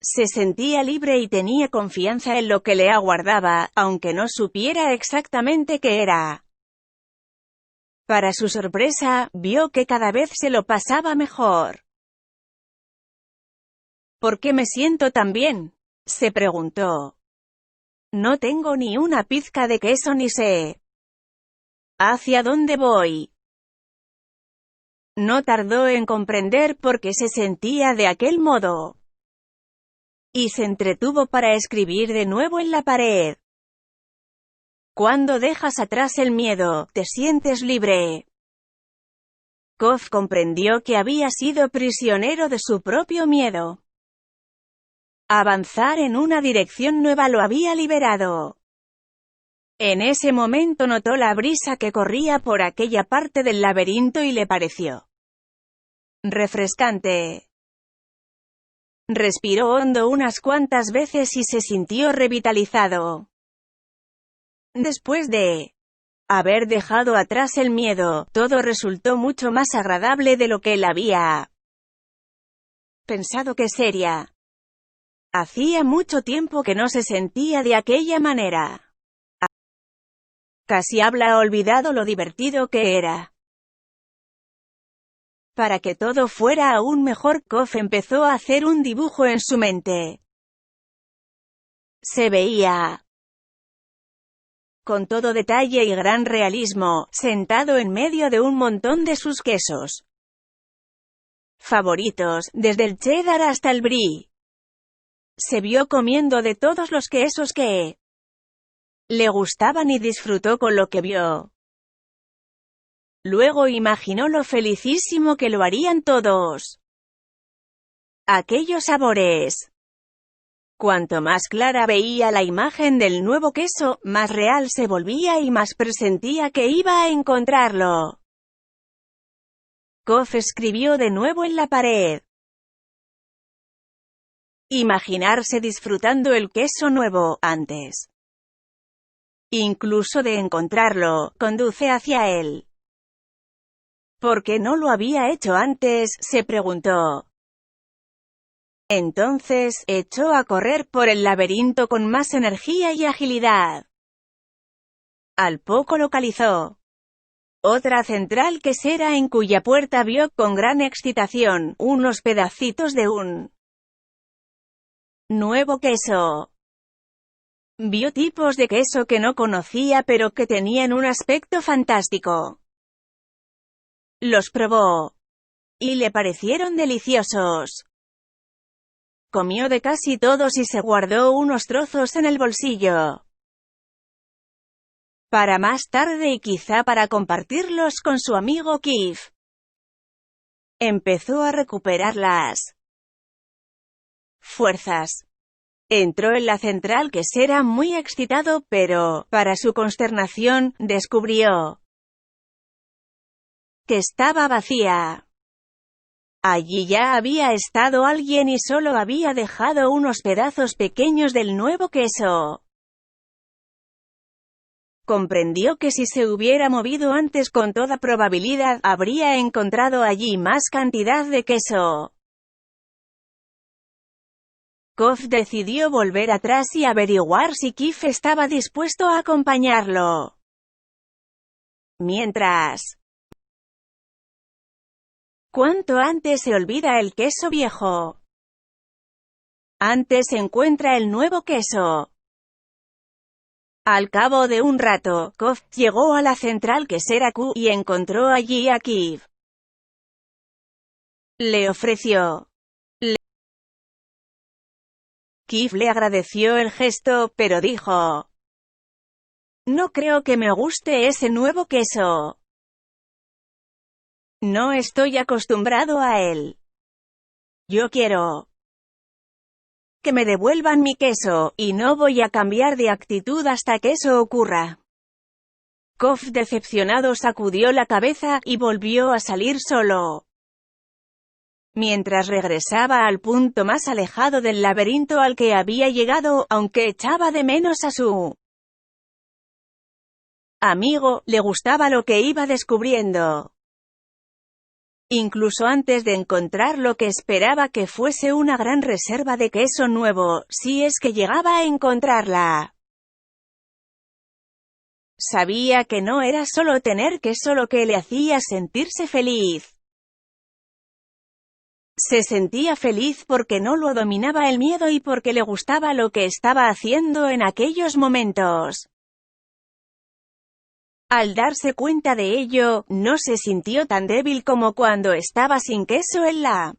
Se sentía libre y tenía confianza en lo que le aguardaba, aunque no supiera exactamente qué era. Para su sorpresa, vio que cada vez se lo pasaba mejor. ¿Por qué me siento tan bien?, se preguntó. No tengo ni una pizca de queso ni sé ¿hacia dónde voy? No tardó en comprender por qué se sentía de aquel modo. Y se entretuvo para escribir de nuevo en la pared. Cuando dejas atrás el miedo, te sientes libre. Kof comprendió que había sido prisionero de su propio miedo. Avanzar en una dirección nueva lo había liberado. En ese momento notó la brisa que corría por aquella parte del laberinto y le pareció refrescante. Respiró hondo unas cuantas veces y se sintió revitalizado. Después de haber dejado atrás el miedo, todo resultó mucho más agradable de lo que él había pensado que sería. Hacía mucho tiempo que no se sentía de aquella manera. Casi había olvidado lo divertido que era. Para que todo fuera aún mejor, Kof empezó a hacer un dibujo en su mente. Se veía con todo detalle y gran realismo, sentado en medio de un montón de sus quesos favoritos, desde el cheddar hasta el brie. Se vio comiendo de todos los quesos que le gustaban y disfrutó con lo que vio. Luego imaginó lo felicísimo que lo harían todos aquellos sabores. Cuanto más clara veía la imagen del nuevo queso, más real se volvía y más presentía que iba a encontrarlo. Kof escribió de nuevo en la pared. Imaginarse disfrutando el queso nuevo, antes incluso de encontrarlo, conduce hacia él. ¿Por qué no lo había hecho antes?, se preguntó. Entonces, echó a correr por el laberinto con más energía y agilidad. Al poco localizó otra central quesera en cuya puerta vio con gran excitación unos pedacitos de un nuevo queso. Vio tipos de queso que no conocía pero que tenían un aspecto fantástico. Los probó y le parecieron deliciosos. Comió de casi todos y se guardó unos trozos en el bolsillo para más tarde y quizá para compartirlos con su amigo Keith. Empezó a recuperar las fuerzas. Entró en la central quesera muy excitado, pero, para su consternación, descubrió que estaba vacía. Allí ya había estado alguien y solo había dejado unos pedazos pequeños del nuevo queso. Comprendió que si se hubiera movido antes con toda probabilidad, habría encontrado allí más cantidad de queso. Kof decidió volver atrás y averiguar si Keith estaba dispuesto a acompañarlo. Mientras, cuanto antes se olvida el queso viejo, antes se encuentra el nuevo queso. Al cabo de un rato, Kof llegó a la central quesera Q y encontró allí a Keith. Le ofreció. Keith le agradeció el gesto, pero dijo: «No creo que me guste ese nuevo queso. No estoy acostumbrado a él. Yo quiero que me devuelvan mi queso, y no voy a cambiar de actitud hasta que eso ocurra». Kof decepcionado sacudió la cabeza, y volvió a salir solo. Mientras regresaba al punto más alejado del laberinto al que había llegado, aunque echaba de menos a su amigo, le gustaba lo que iba descubriendo. Incluso antes de encontrar lo que esperaba que fuese una gran reserva de queso nuevo, si es que llegaba a encontrarla. Sabía que no era solo tener queso lo que le hacía sentirse feliz. Se sentía feliz porque no lo dominaba el miedo y porque le gustaba lo que estaba haciendo en aquellos momentos. Al darse cuenta de ello, no se sintió tan débil como cuando estaba sin queso en la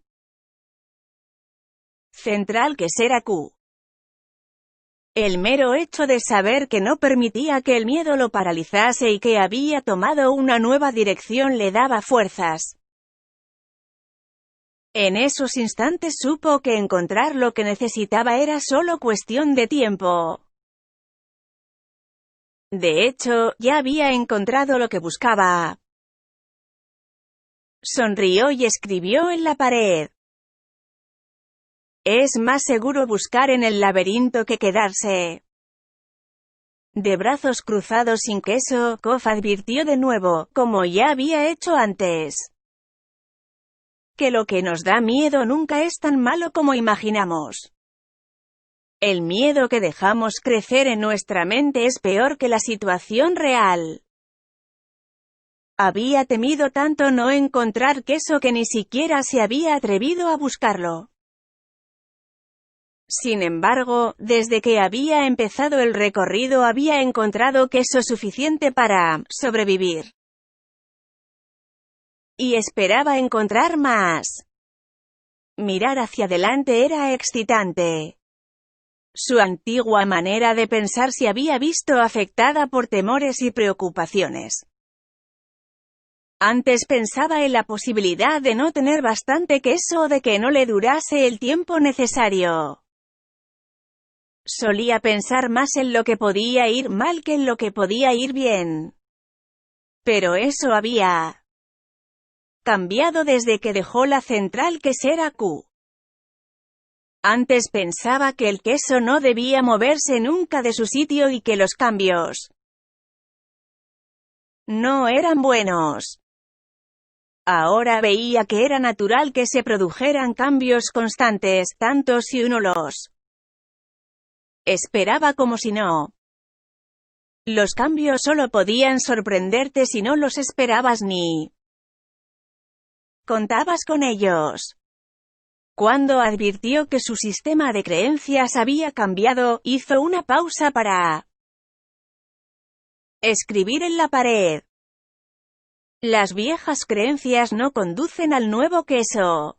central quesera Q. El mero hecho de saber que no permitía que el miedo lo paralizase y que había tomado una nueva dirección le daba fuerzas. En esos instantes supo que encontrar lo que necesitaba era solo cuestión de tiempo. De hecho, ya había encontrado lo que buscaba. Sonrió y escribió en la pared. Es más seguro buscar en el laberinto que quedarse. De brazos cruzados sin queso, Kof advirtió de nuevo, como ya había hecho antes, que lo que nos da miedo nunca es tan malo como imaginamos. El miedo que dejamos crecer en nuestra mente es peor que la situación real. Había temido tanto no encontrar queso que ni siquiera se había atrevido a buscarlo. Sin embargo, desde que había empezado el recorrido había encontrado queso suficiente para sobrevivir. Y esperaba encontrar más. Mirar hacia adelante era excitante. Su antigua manera de pensar se había visto afectada por temores y preocupaciones. Antes pensaba en la posibilidad de no tener bastante queso o de que no le durase el tiempo necesario. Solía pensar más en lo que podía ir mal que en lo que podía ir bien. Pero eso había cambiado desde que dejó la central quesera Q. Antes pensaba que el queso no debía moverse nunca de su sitio y que los cambios no eran buenos. Ahora veía que era natural que se produjeran cambios constantes, tanto si uno los esperaba como si no. Los cambios solo podían sorprenderte si no los esperabas ni contabas con ellos. Cuando advirtió que su sistema de creencias había cambiado, hizo una pausa para escribir en la pared. Las viejas creencias no conducen al nuevo queso.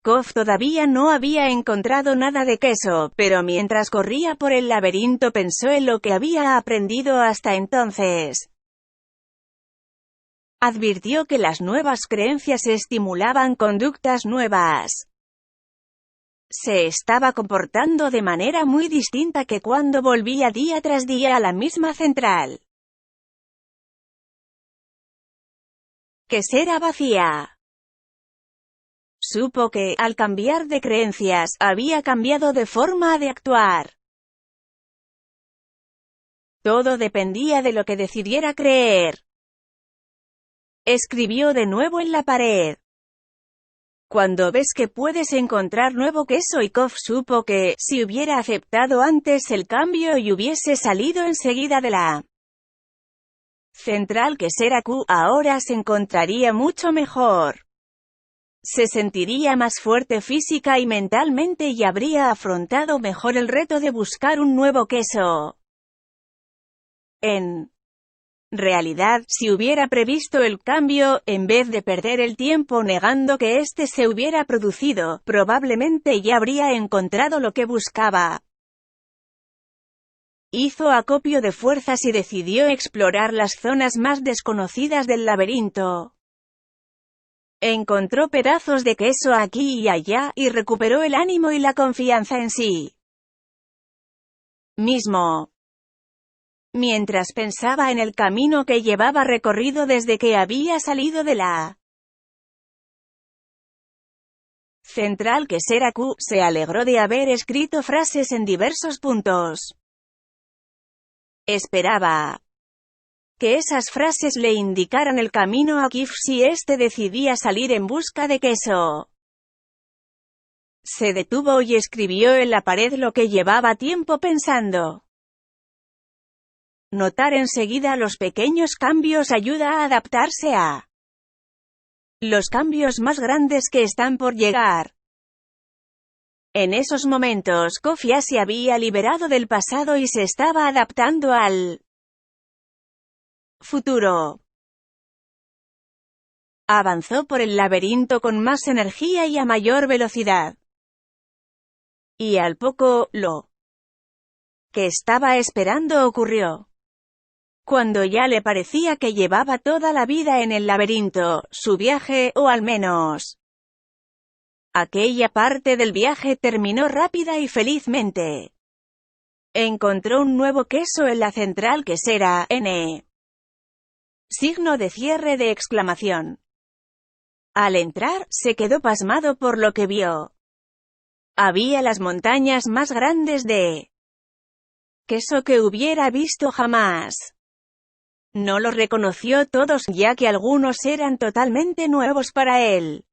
Kof todavía no había encontrado nada de queso, pero mientras corría por el laberinto pensó en lo que había aprendido hasta entonces. Advirtió que las nuevas creencias estimulaban conductas nuevas. Se estaba comportando de manera muy distinta que cuando volvía día tras día a la misma central quesera vacía. Supo que, al cambiar de creencias, había cambiado de forma de actuar. Todo dependía de lo que decidiera creer. Escribió de nuevo en la pared. Cuando ves que puedes encontrar nuevo queso y Kof supo que, si hubiera aceptado antes el cambio y hubiese salido enseguida de la central quesera Q, ahora se encontraría mucho mejor. Se sentiría más fuerte física y mentalmente y habría afrontado mejor el reto de buscar un nuevo queso. En realidad, si hubiera previsto el cambio, en vez de perder el tiempo negando que éste se hubiera producido, probablemente ya habría encontrado lo que buscaba. Hizo acopio de fuerzas y decidió explorar las zonas más desconocidas del laberinto. Encontró pedazos de queso aquí y allá, y recuperó el ánimo y la confianza en sí mismo. Mientras pensaba en el camino que llevaba recorrido desde que había salido de la central quesera Q, se alegró de haber escrito frases en diversos puntos. Esperaba que esas frases le indicaran el camino a Kif si éste decidía salir en busca de queso. Se detuvo y escribió en la pared lo que llevaba tiempo pensando. Notar enseguida los pequeños cambios ayuda a adaptarse a los cambios más grandes que están por llegar. En esos momentos, Kof ya se había liberado del pasado y se estaba adaptando al futuro. Avanzó por el laberinto con más energía y a mayor velocidad. Y al poco, lo que estaba esperando ocurrió. Cuando ya le parecía que llevaba toda la vida en el laberinto, su viaje, o al menos Aquella parte del viaje terminó rápida y felizmente. Encontró un nuevo queso en la central quesera, N. Signo de cierre de exclamación. Al entrar, se quedó pasmado por lo que vio. Había las montañas más grandes de queso que hubiera visto jamás. No los reconoció todos, ya que algunos eran totalmente nuevos para él.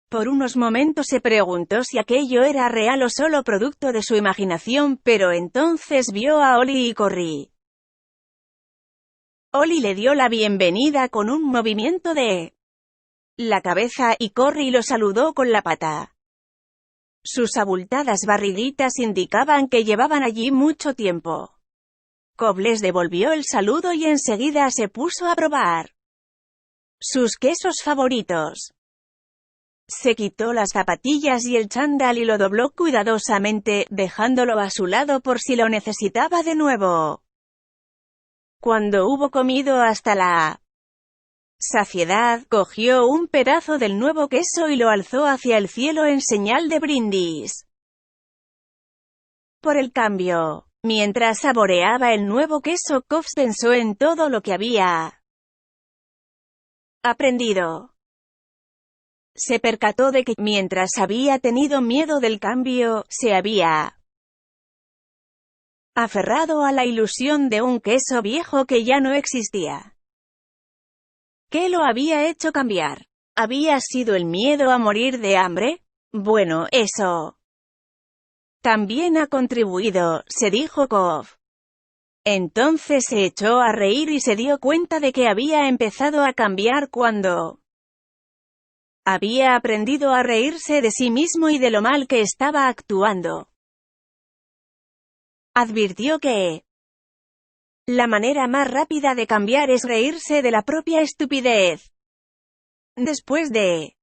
Por unos momentos se preguntó si aquello era real o solo producto de su imaginación, pero entonces vio a Oli y Corry. Oli le dio la bienvenida con un movimiento de la cabeza, y Corry lo saludó con la pata. Sus abultadas barriguitas indicaban que llevaban allí mucho tiempo. Cobb les devolvió el saludo y enseguida se puso a probar sus quesos favoritos. Se quitó las zapatillas y el chándal y lo dobló cuidadosamente, dejándolo a su lado por si lo necesitaba de nuevo. Cuando hubo comido hasta la saciedad, cogió un pedazo del nuevo queso y lo alzó hacia el cielo en señal de brindis por el cambio. Mientras saboreaba el nuevo queso, Cobb pensó en todo lo que había aprendido. Se percató de que, mientras había tenido miedo del cambio, se había aferrado a la ilusión de un queso viejo que ya no existía. ¿Qué lo había hecho cambiar? ¿Había sido el miedo a morir de hambre? Bueno, eso también ha contribuido, se dijo Cobb. Entonces se echó a reír y se dio cuenta de que había empezado a cambiar cuando había aprendido a reírse de sí mismo y de lo mal que estaba actuando. Advirtió que la manera más rápida de cambiar es reírse de la propia estupidez. Después de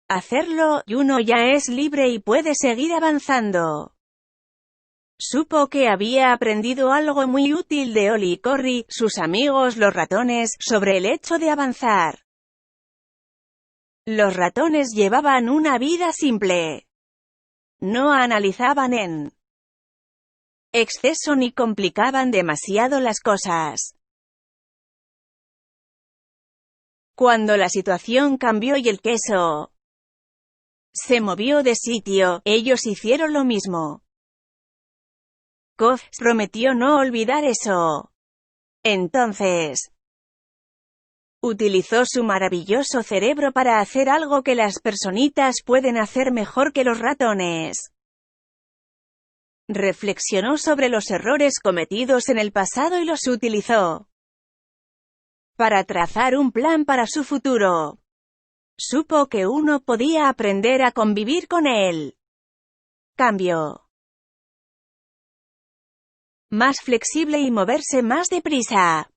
hacerlo, uno ya es libre y puede seguir avanzando. Supo que había aprendido algo muy útil de Oli y Corry, sus amigos los ratones, sobre el hecho de avanzar. Los ratones llevaban una vida simple. No analizaban en exceso ni complicaban demasiado las cosas. Cuando la situación cambió y el queso se movió de sitio, ellos hicieron lo mismo. Cobb prometió no olvidar eso. Entonces utilizó su maravilloso cerebro para hacer algo que las personitas pueden hacer mejor que los ratones. Reflexionó sobre los errores cometidos en el pasado y los utilizó para trazar un plan para su futuro. Supo que uno podía aprender a convivir con él. Cambio. Más flexible y moverse más deprisa.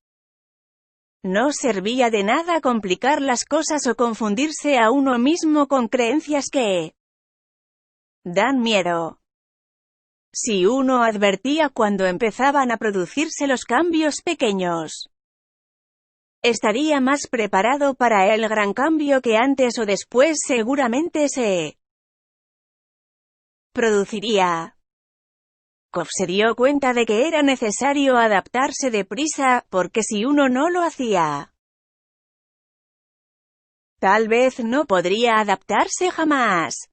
No servía de nada complicar las cosas o confundirse a uno mismo con creencias que dan miedo. Si uno advertía cuando empezaban a producirse los cambios pequeños, estaría más preparado para el gran cambio que antes o después seguramente se produciría. Cobb se dio cuenta de que era necesario adaptarse deprisa, porque si uno no lo hacía, tal vez no podría adaptarse jamás.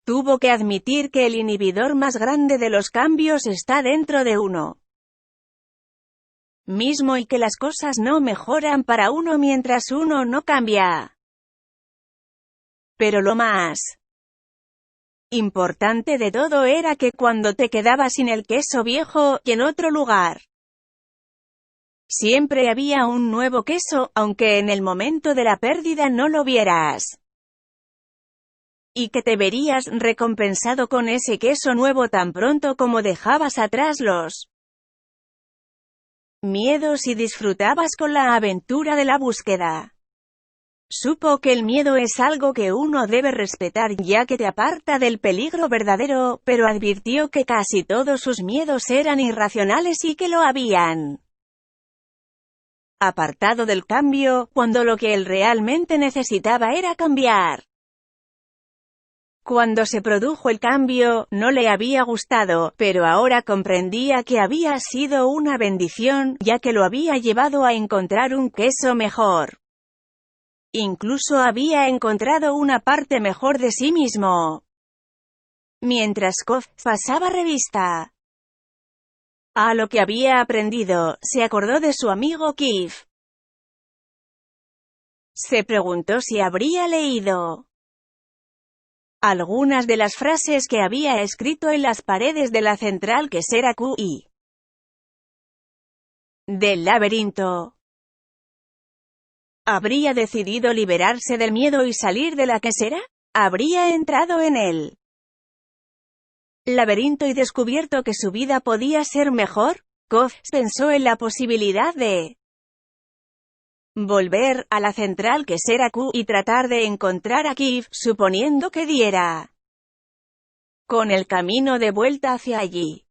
Tuvo que admitir que el inhibidor más grande de los cambios está dentro de uno mismo y que las cosas no mejoran para uno mientras uno no cambia. Pero lo más importante de todo era que cuando te quedabas sin el queso viejo, y en otro lugar siempre había un nuevo queso, aunque en el momento de la pérdida no lo vieras. Y que te verías recompensado con ese queso nuevo tan pronto como dejabas atrás los miedos y disfrutabas con la aventura de la búsqueda. Supo que el miedo es algo que uno debe respetar ya que te aparta del peligro verdadero, pero advirtió que casi todos sus miedos eran irracionales y que lo habían apartado del cambio, cuando lo que él realmente necesitaba era cambiar. Cuando se produjo el cambio, no le había gustado, pero ahora comprendía que había sido una bendición, ya que lo había llevado a encontrar un queso mejor. Incluso había encontrado una parte mejor de sí mismo. Mientras Kof pasaba revista a lo que había aprendido, se acordó de su amigo Keith. Se preguntó si habría leído algunas de las frases que había escrito en las paredes de la central quesera QI del laberinto. ¿Habría decidido liberarse del miedo y salir de la quesera? ¿Habría entrado en el laberinto y descubierto que su vida podía ser mejor? Kof pensó en la posibilidad de volver a la central quesera Q y tratar de encontrar a Keith, suponiendo que diera con el camino de vuelta hacia allí.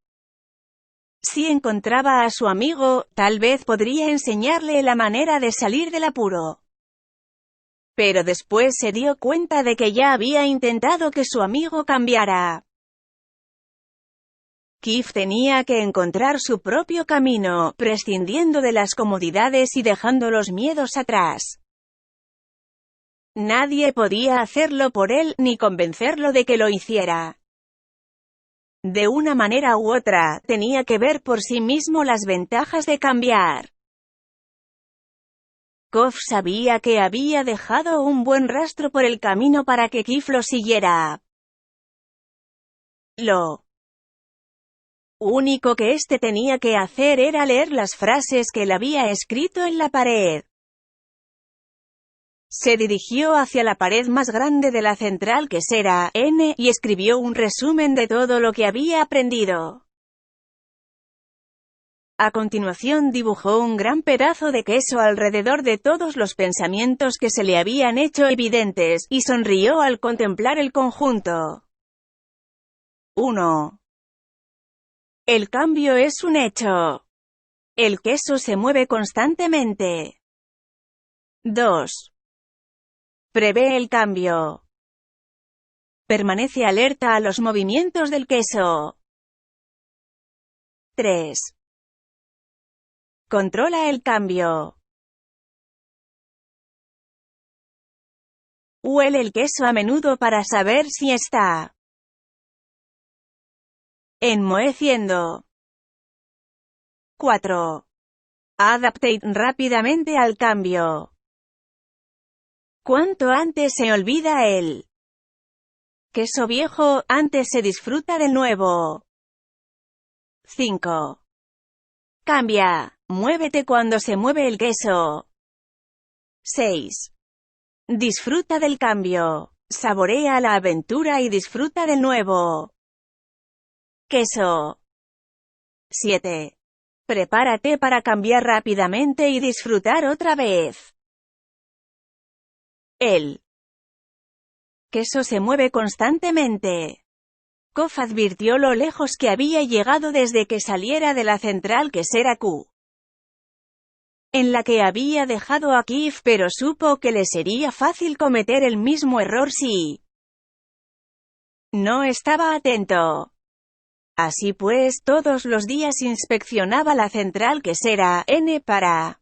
Si encontraba a su amigo, tal vez podría enseñarle la manera de salir del apuro. Pero después se dio cuenta de que ya había intentado que su amigo cambiara. Keith tenía que encontrar su propio camino, prescindiendo de las comodidades y dejando los miedos atrás. Nadie podía hacerlo por él, ni convencerlo de que lo hiciera. De una manera u otra, tenía que ver por sí mismo las ventajas de cambiar. Kof sabía que había dejado un buen rastro por el camino para que Keith lo siguiera. Lo único que éste tenía que hacer era leer las frases que él había escrito en la pared. Se dirigió hacia la pared más grande de la central quesera, N, y escribió un resumen de todo lo que había aprendido. A continuación dibujó un gran pedazo de queso alrededor de todos los pensamientos que se le habían hecho evidentes, y sonrió al contemplar el conjunto. 1. El cambio es un hecho. El queso se mueve constantemente. 2. Prevé el cambio. Permanece alerta a los movimientos del queso. 3. Controla el cambio. Huele el queso a menudo para saber si está enmoheciendo. 4. Adaptate rápidamente al cambio. Cuanto antes se olvida el queso viejo, antes se disfruta del nuevo. 5. Cambia. Muévete cuando se mueve el queso. 6. Disfruta del cambio. Saborea la aventura y disfruta del nuevo queso. 7. Prepárate para cambiar rápidamente y disfrutar otra vez. El queso se mueve constantemente. Kof advirtió lo lejos que había llegado desde que saliera de la central quesera Q, en la que había dejado a Keith, pero supo que le sería fácil cometer el mismo error si no estaba atento. Así pues, todos los días inspeccionaba la central quesera N para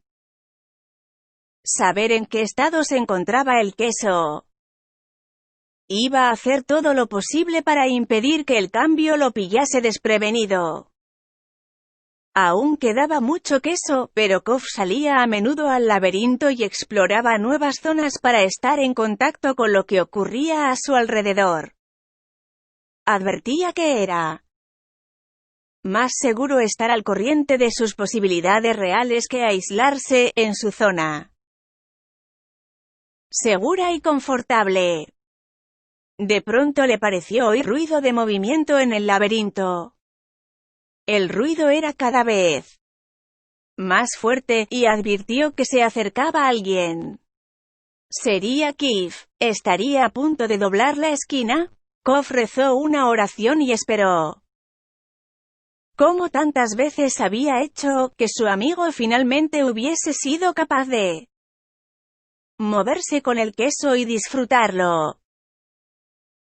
saber en qué estado se encontraba el queso. Iba a hacer todo lo posible para impedir que el cambio lo pillase desprevenido. Aún quedaba mucho queso, pero Kof salía a menudo al laberinto y exploraba nuevas zonas para estar en contacto con lo que ocurría a su alrededor. Advertía que era más seguro estar al corriente de sus posibilidades reales que aislarse en su zona segura y confortable. De pronto le pareció oír ruido de movimiento en el laberinto. El ruido era cada vez más fuerte, y advirtió que se acercaba alguien. ¿Sería Keith? ¿Estaría a punto de doblar la esquina? Kof rezó una oración y esperó. Como tantas veces había hecho, que su amigo finalmente hubiese sido capaz de moverse con el queso y disfrutarlo.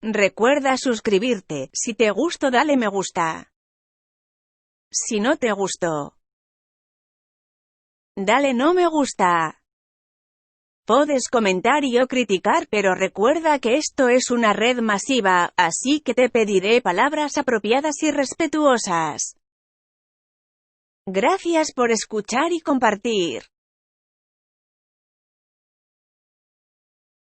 Recuerda suscribirte. Si te gustó, dale me gusta. Si no te gustó, dale no me gusta. Puedes comentar o criticar, pero recuerda que esto es una red masiva, así que te pediré palabras apropiadas y respetuosas. Gracias por escuchar y compartir.